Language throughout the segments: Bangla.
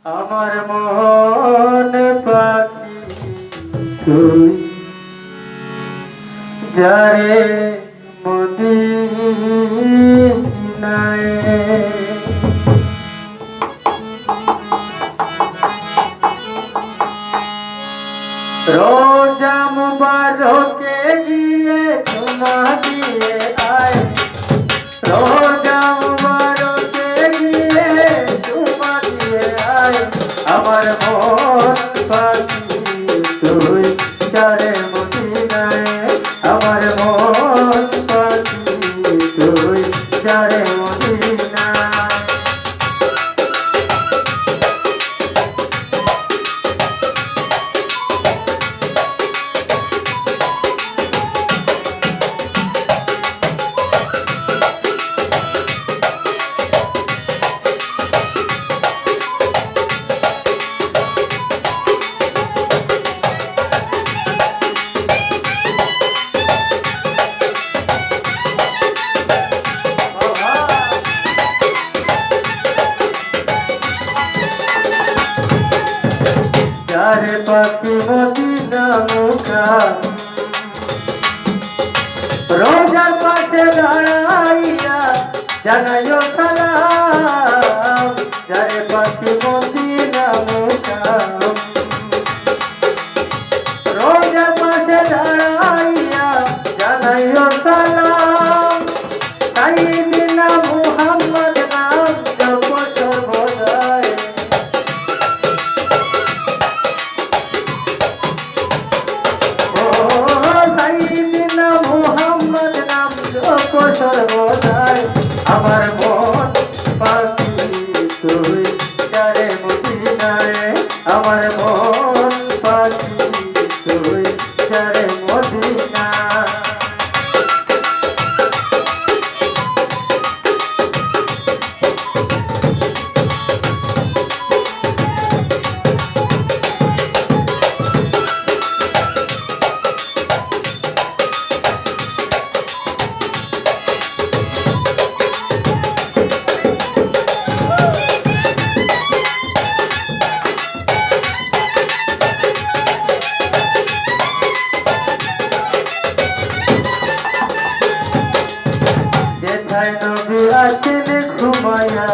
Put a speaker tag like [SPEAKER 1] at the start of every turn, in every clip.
[SPEAKER 1] আমার মন পাখি তুই যারে মদিনায় রোজা মুবারকে গিয়ে চুমা দিয়ে আয় রোজা মুবারকে গিয়ে চুমা দিয়ে আয় আমার মন পাখি তুই যারে মদিনায় আমার মন পাখি তুই যারে মদিনায় যারে পাখি মদিনা মুকাম রোজার পাশে দাঁড়াইয়া জানাইও সালাম যারে পাখি মদিনা মুকাম রোজার পাশে দাঁড়াইয়া জানাইও সালাম সাইয়্যিদিনা মুহাম্মদ নাম জপ সর্বদাই সর্বদাই আমার মন পাখি তুই যারে মদিনায় আমার মন পাখি তুই যারে মদিনায় যেথায় নবী আছেন ঘুমায়া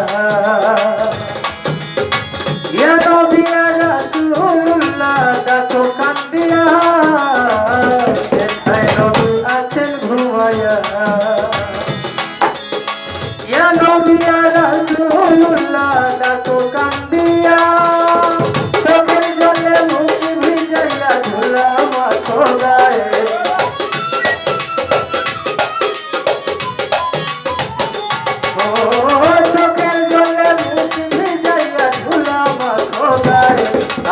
[SPEAKER 1] ইয়া নবী ইয়া রাসূলুল্লাহ ডাকো কান্দিয়া যেথায় নবী আছেন ঘুমায়া ইয়া নবী ইয়া রাসূলুল্লাহ ডাকো কান্দিয়া চোখের জলে মুখ ভিজাইয়া ধুলা মাখো গায়ে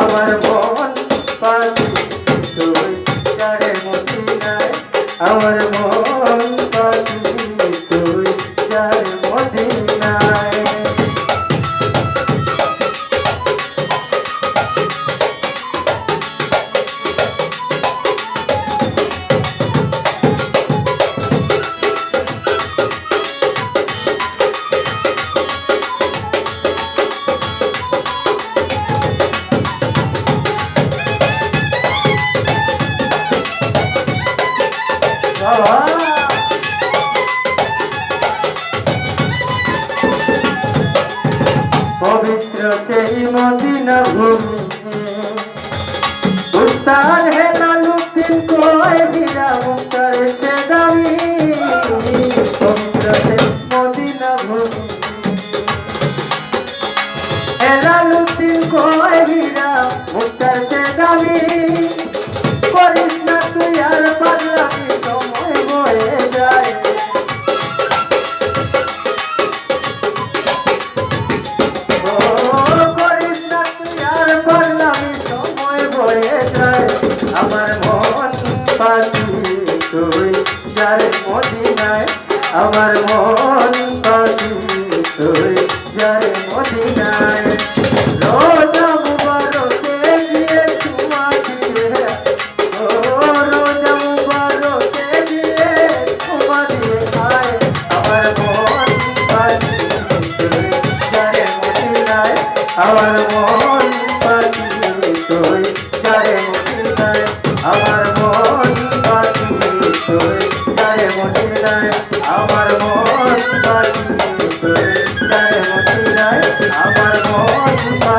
[SPEAKER 1] আমার মন পাখি তুই যারে মদিনায় আমার মন পাখি তুই যারে মদিনায় পবিত্র সেই মদিনা ভূমি উস্তাদ হে লালুদ্দিন কোয় হীরা মুক্তার সে দামি পবিত্র সেই মদিনা ভূমি হে লালুদ্দিন কোয় হীরা মুক্তার সে দামি করিস না তুই আর পাগলামি সময় বয়ে যায় আমার মন পাখি তুই যারে মদিনায় আমার মন পাখি তুই যারে মদিনায় রোজা মুবারকে গিয়ে চুমা দিয়ে রোজা মুবারকে গিয়ে চুমা দিয়ে খায় আমার মন পাখি তুই যারে মদিনায় আমার মন আমার মন